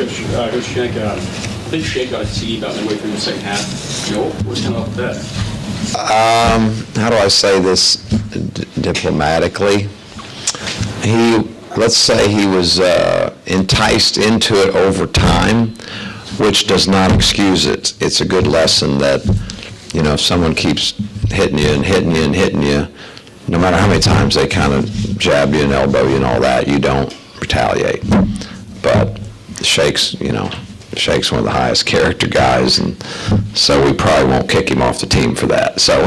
Coach Shank, I think Shank got a tee about midway through the second half. What's kind of up with that? How do I say this diplomatically? Let's say he was enticed into it over time, which does not excuse it. It's a good lesson that, if someone keeps hitting you and hitting you and hitting you, no matter how many times they kind of jab you and elbow you and all that, you don't retaliate. But Shake's one of the highest character guys, and so we probably won't kick him off the team for that. So,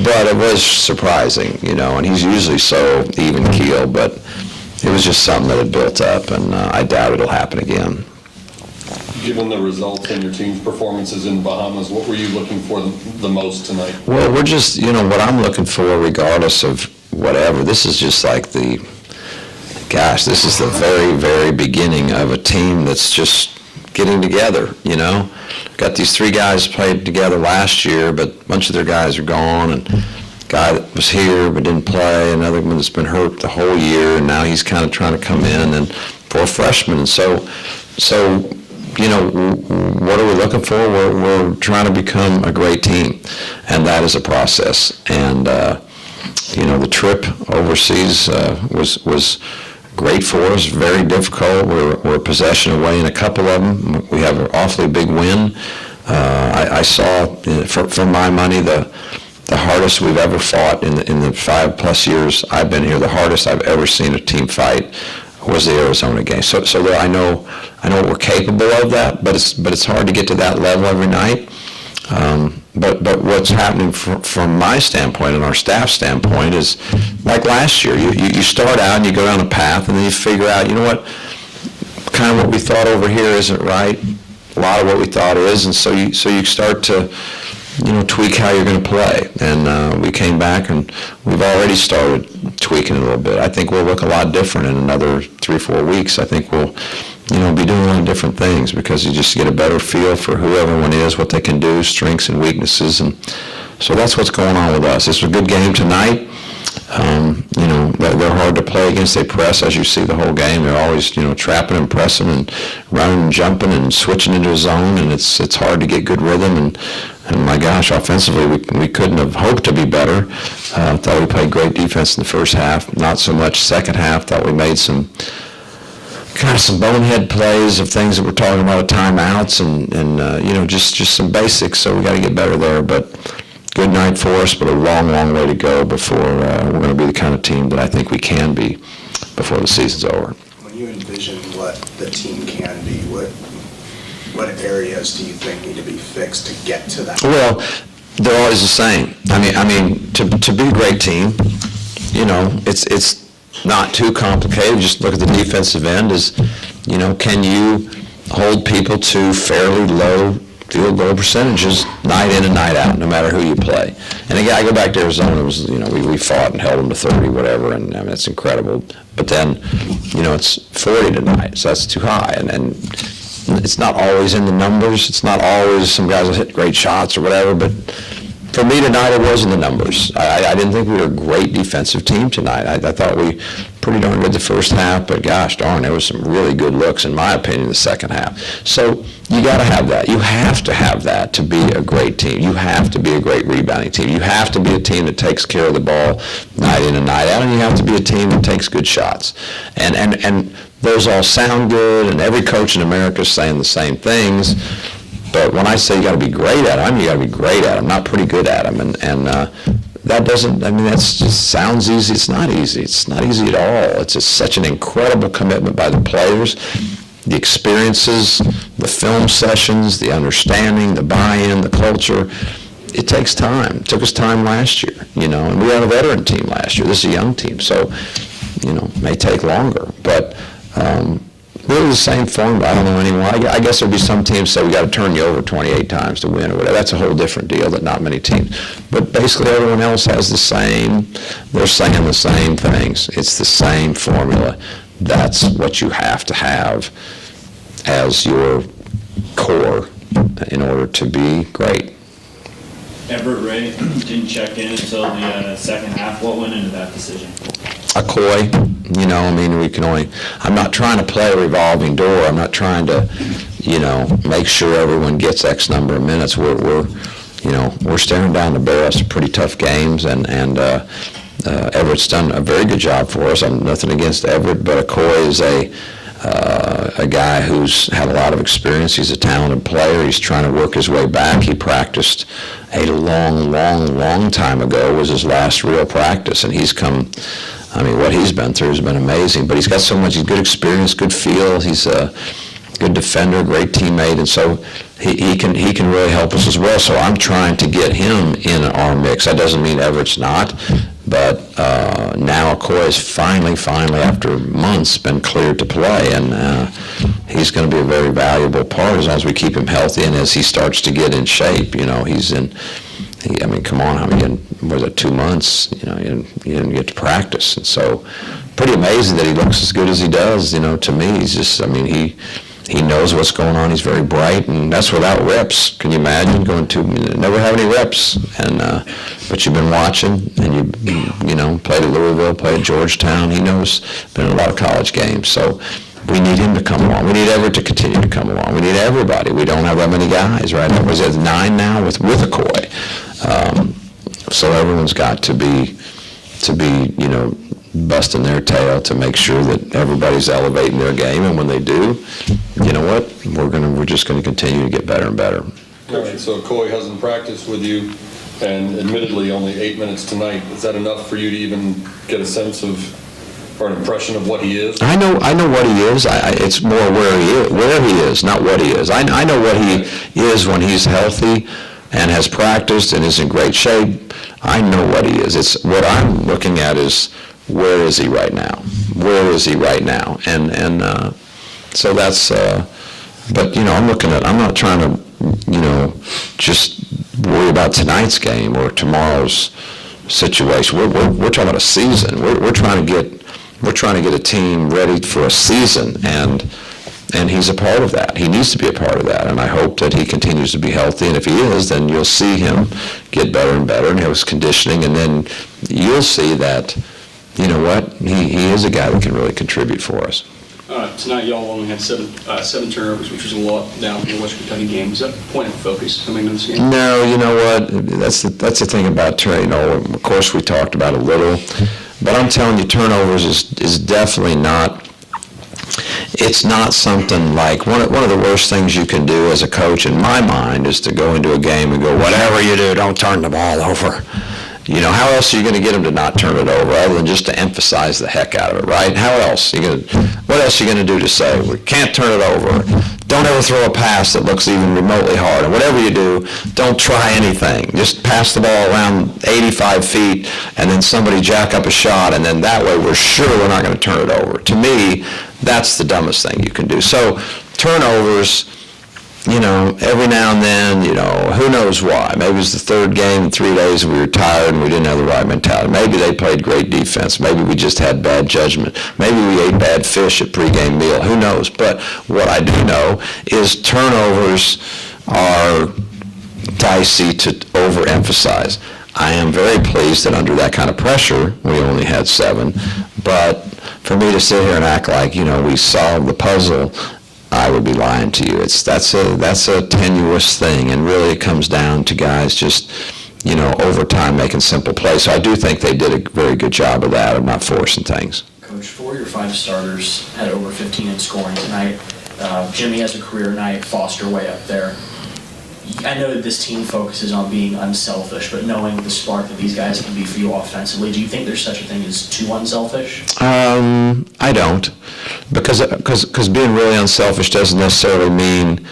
but it was surprising, and he's usually so even keel, but it was just something that had built up, and I doubt it'll happen again. Given the results and your team's performances in Bahamas, what were you looking for the most tonight? Well, we're just, what I'm looking for, regardless of whatever, this is just like this is the very, very beginning of a team that's just getting together, Got these three guys played together last year, but a bunch of their guys are gone, and a guy that was here but didn't play, another one that's been hurt the whole year, and now he's kind of trying to come in, and four freshmen. And so what are we looking for? We're trying to become a great team, and that is a process. And, the trip overseas was great for us, very difficult. We're a possession away in a couple of them. We have an awfully big win. I saw, for my money, the hardest we've ever fought in the 5+ years I've been here, the hardest I've ever seen a team fight was the Arizona game. So I know we're capable of that, but it's hard to get to that level every night. But what's happening from my standpoint and our staff standpoint is, like last year, you start out and you go down a path, and then you figure out, kind of what we thought over here isn't right. A lot of what we thought is, and so you start to, tweak how you're going to play. And we came back, and we've already started tweaking a little bit. I think we'll look a lot different in another 3-4 weeks. I think we'll be doing a lot of different things, because you just get a better feel for who everyone is, what they can do, strengths and weaknesses, and so that's what's going on with us. It's a good game tonight. They're hard to play against. They press, as you see the whole game. They're always, trapping and pressing and running and jumping and switching into a zone, and it's hard to get good rhythm. And my gosh, offensively, we couldn't have hoped to be better. Thought we played great defense in the first half, not so much second half. Thought we made some bonehead plays of things that we're talking about, timeouts and just some basics. So we got to get better there. But good night for us, but a long, long way to go before we're going to be the kind of team that I think we can be before the season's over. When you envision what the team can be, what areas do you think need to be fixed to get to that? Well, they're always the same. I mean, to be a great team, it's not too complicated. Just look at the defensive end. Can you hold people to fairly low field goal percentages night in and night out, no matter who you play? And again, I go back to Arizona. It was, we fought and held them to 30, whatever, and it's incredible. But then, it's 40 tonight, so that's too high. And it's not always in the numbers. It's not always some guys will hit great shots or whatever, but for me tonight, it was in the numbers. I didn't think we were a great defensive team tonight. I thought we pretty darn good the first half, but gosh darn, there was some really good looks, in my opinion, in the second half. So you got to have that. You have to have that to be a great team. You have to be a great rebounding team. You have to be a team that takes care of the ball night in and night out, and you have to be a team that takes good shots. And those all sound good, and every coach in America is saying the same things. But when I say you got to be great at them, you got to be great at them, not pretty good at them. And that doesn't, that just sounds easy. It's not easy. It's not easy at all. It's just such an incredible commitment by the players, the experiences, the film sessions, the understanding, the buy-in, the culture. It takes time. It took us time last year, and we had a veteran team last year. This is a young team, so, it may take longer. But really the same formula. I don't know anyone. I guess there'll be some teams say we got to turn you over 28 times to win or whatever. That's a whole different deal that not many teams. But basically everyone else has the same. They're saying the same things. It's the same formula. That's what you have to have as your core in order to be great. Everett Ray didn't check in until the second half. What went into that decision? a Coy, I'm not trying to play a revolving door. I'm not trying to, make sure everyone gets X number of minutes. We're staring down the barrel of some pretty tough games, and Everett's done a very good job for us. I'm nothing against Everett, but Coy is a guy who's had a lot of experience. He's a talented player. He's trying to work his way back. He practiced a long time ago was his last real practice, and he's come. What he's been through has been amazing. But he's got so much good experience, good feel. He's a good defender, great teammate, and so he can really help us as well. So I'm trying to get him in our mix. That doesn't mean Everett's not, but now Coy is finally, after months, been cleared to play, and he's going to be a very valuable part as long as we keep him healthy and as he starts to get in shape. He's in. Come on, was it 2 months? You didn't get to practice, and so pretty amazing that he looks as good as he does. To me, he's just. He knows what's going on. He's very bright, and that's without reps. Can you imagine never have any reps? And but you've been watching, and you played at Louisville, played at Georgetown. He knows. Been in a lot of college games, so. We need him to come along. We need Everett to continue to come along. We need everybody. We don't have that many guys, right? Was it 9 now with a Coy? So everyone's got to be, busting their tail to make sure that everybody's elevating their game. And when they do, you know what? We're just going to continue to get better and better. All right, so Coy hasn't practiced with you, and admittedly only 8 minutes tonight. Is that enough for you to even get a sense of, or an impression of what he is? I know what he is. It's more where he is, not what he is. I know what he is when he's healthy and has practiced and is in great shape. I know what he is. It's what I'm looking at is where is he right now? Where is he right now? And so that's. But I'm not trying to just worry about tonight's game or tomorrow's situation. We're talking about a season. We're trying to get a team ready for a season, and he's a part of that. He needs to be a part of that, and I hope that he continues to be healthy, and if he is, then you'll see him get better and better, and his conditioning, and then you'll see that, he is a guy that can really contribute for us. Tonight, y'all only had seven turnovers, which was a lot down from the Western Kentucky game. Was that a point of focus coming into this game? No, you know what? That's the thing about of course, we talked about a little, but I'm telling you, turnovers is definitely not. It's not something like one of the worst things you can do as a coach, in my mind, is to go into a game and go, whatever you do, don't turn the ball over. How else are you going to get them to not turn it over other than just to emphasize the heck out of it, right? What else are you going to do to say, we can't turn it over? Don't ever throw a pass that looks even remotely hard. And whatever you do, don't try anything. Just pass the ball around 85 feet and then somebody jack up a shot, and then that way we're sure we're not going to turn it over. To me, that's the dumbest thing you can do. So turnovers, every now and then, who knows why. Maybe it was the third game in 3 days and we were tired and we didn't have the right mentality. Maybe they played great defense. Maybe we just had bad judgment. Maybe we ate bad fish at pregame meal. Who knows? But what I do know is turnovers are dicey to overemphasize. I am very pleased that under that kind of pressure, we only had 7. But for me to sit here and act like, we solved the puzzle, I would be lying to you. That's a tenuous thing, and really it comes down to guys just, over time making simple plays. So I do think they did a very good job of that, of not forcing things. Coach, 4 of your 5 starters had over 15 in scoring tonight. Jimmy has a career night, Foster way up there. I know that this team focuses on being unselfish, but knowing the spark that these guys can be for you offensively, do you think there's such a thing as too unselfish? I don't, because being really unselfish doesn't necessarily mean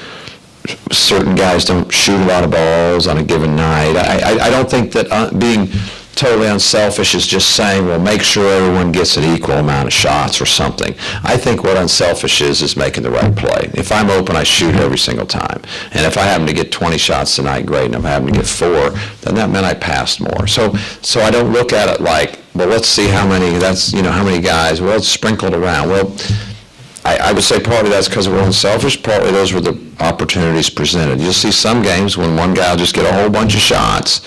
certain guys don't shoot a lot of balls on a given night. I don't think that being totally unselfish is just saying, well, make sure everyone gets an equal amount of shots or something. I think what unselfish is making the right play. If I'm open, I shoot every single time. And if I happen to get 20 shots tonight, great. And if I happen to get 4, then that meant I passed more. So I don't look at it like, well, let's see how many guys, well, it's sprinkled around. Well, I would say partly that's because we're unselfish, partly those were the opportunities presented. You'll see some games when one guy will just get a whole bunch of shots,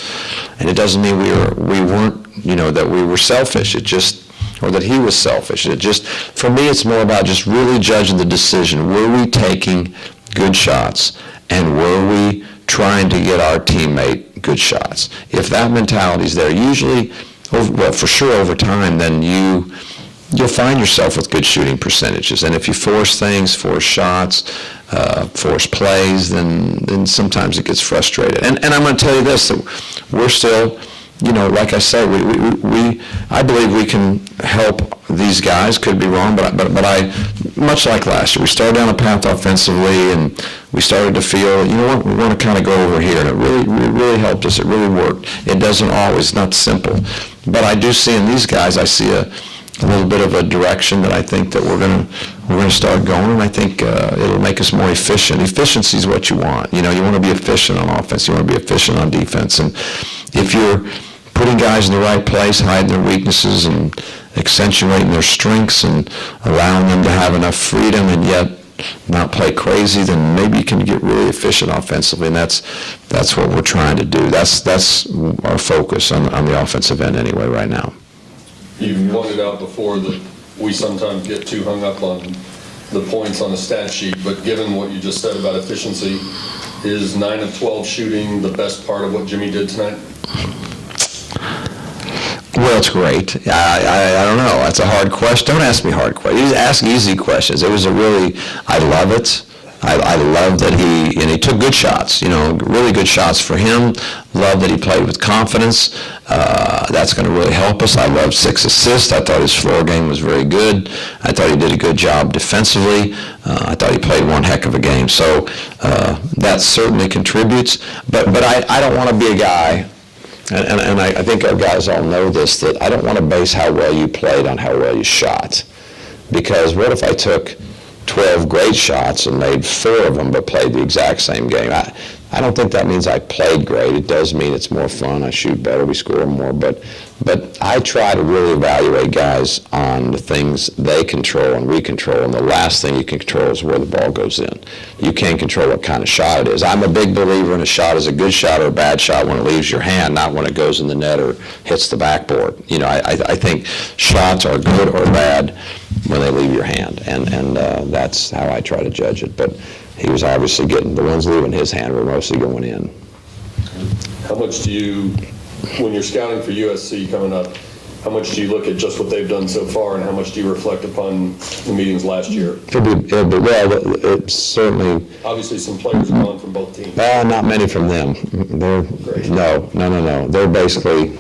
and it doesn't mean we weren't, that we were selfish. It just, or that he was selfish. For me, it's more about just really judging the decision. Were we taking good shots, and were we trying to get our teammate good shots? If that mentality is there, usually, for sure over time, then you'll find yourself with good shooting percentages. And if you force things, force shots, force plays, then sometimes it gets frustrated. And I'm going to tell you this, that we're still, like I say, I believe we can help these guys. Could be wrong, but I, much like last year, we started down a path offensively, and we started to feel, what, we want to kind of go over here, and it really helped us. It really worked. It doesn't always, not simple, but I do see in these guys, I see a little bit of a direction that I think that we're going to start going, and I think it'll make us more efficient. Efficiency is what you want. You want to be efficient on offense. You want to be efficient on defense. And if you're putting guys in the right place, hiding their weaknesses and accentuating their strengths and allowing them to have enough freedom and yet not play crazy, then maybe you can get really efficient offensively, and that's what we're trying to do. That's our focus on the offensive end anyway right now. You pointed out before that we sometimes get too hung up on the points on the stat sheet, but given what you just said about efficiency, is 9 of 12 shooting the best part of what Jimmy did tonight? Well, it's great. I don't know. That's a hard question. Don't ask me hard questions. Ask easy questions. It was I love it. I love that he took good shots, really good shots for him. Love that he played with confidence. That's going to really help us. I love 6 assists. I thought his floor game was very good. I thought he did a good job defensively. I thought he played one heck of a game. So that certainly contributes. But I don't want to be a guy, and I think our guys all know this, that I don't want to base how well you played on how well you shot. Because what if I took 12 great shots and made 4 of them but played the exact same game? I don't think that means I played great. It does mean it's more fun. I shoot better. We score more. But I try to really evaluate guys on the things they control and we control. And the last thing you can control is where the ball goes in. You can't control what kind of shot it is. I'm a big believer in a shot is a good shot or a bad shot when it leaves your hand, not when it goes in the net or hits the backboard. I think shots are good or bad when they leave your hand, and that's how I try to judge it. But he was obviously getting, the ones leaving his hand were mostly going in. How much do you, when you're scouting for USC coming up, how much do you look at just what they've done so far, and how much do you reflect upon the meetings last year? It's certainly... Obviously, some players are gone from both teams. Not many from them. No. They're basically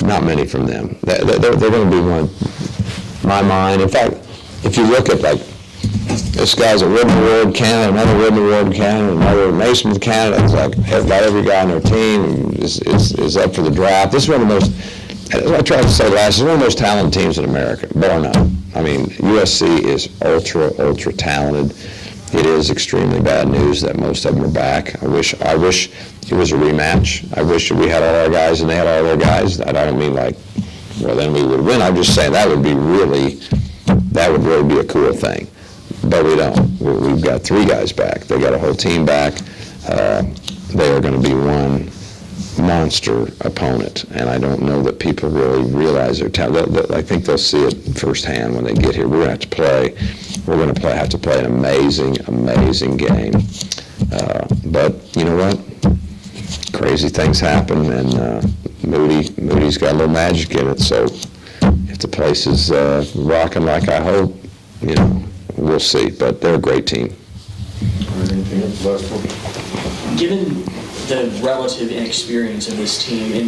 not many from them. They're going to be one. My mind. In fact, if you look at this guy's a Woodman Award candidate, another Woodman Award candidate, another Mason candidate, it's like about every guy on their team is up for the draft. This is one of the most, as I tried to say last, it's one of the most talented teams in America, bar none. I mean, USC is ultra talented. It is extremely bad news that most of them are back. I wish it was a rematch. I wish we had all our guys and they had all their guys. I don't mean then we would win. I'm just saying that would really be a cool thing. But we don't. We've got 3 guys back. They got a whole team back. They are going to be one monster opponent, and I don't know that people really realize their talent. I think they'll see it firsthand when they get here. We're going to have to play an amazing game. But you know what? Crazy things happen, and Moody's got a little magic in it. So if the place is rocking like I hope, we'll see. But they're a great team. Anything else? Last one. Given the relative inexperience of this team,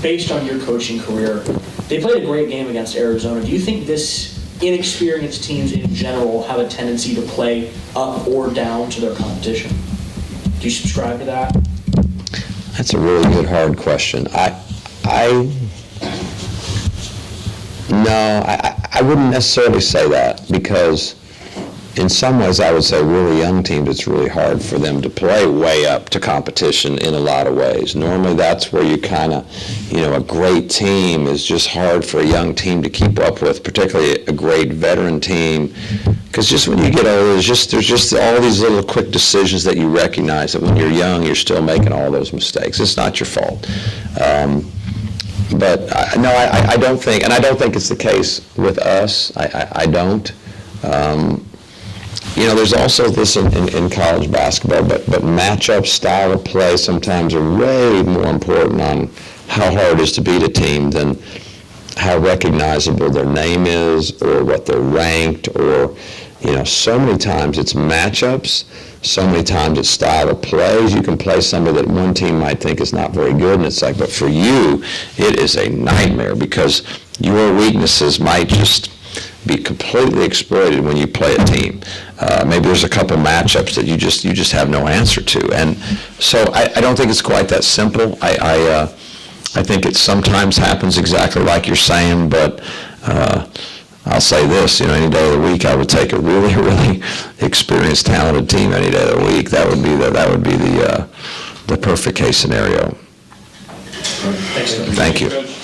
based on your coaching career, they played a great game against Arizona. Do you think this inexperienced teams in general have a tendency to play up or down to their competition? Do you subscribe to that? That's a really good, hard question. I wouldn't necessarily say that, because in some ways I would say really young teams, it's really hard for them to play way up to competition in a lot of ways. Normally that's where you kind of, a great team is just hard for a young team to keep up with, particularly a great veteran team. Because just when you get older, there's just all these little quick decisions that you recognize that when you're young, you're still making all those mistakes. It's not your fault. No, I don't think, and I don't think it's the case with us. I don't. There's also this in college basketball, but matchup, style of play sometimes are way more important on how hard it is to beat a team than how recognizable their name is or what they're ranked or, so many times it's matchups, so many times it's style of plays. You can play somebody that one team might think is not very good, and it's like, but for you, it is a nightmare because your weaknesses might just be completely exploited when you play a team. Maybe there's a couple matchups that you just have no answer to, and so I don't think it's quite that simple. I think it sometimes happens exactly like you're saying, but I'll say this: any day of the week, I would take a really, really experienced, talented team any day of the week. That would be the perfect case scenario. Thanks. Thank you. Coach,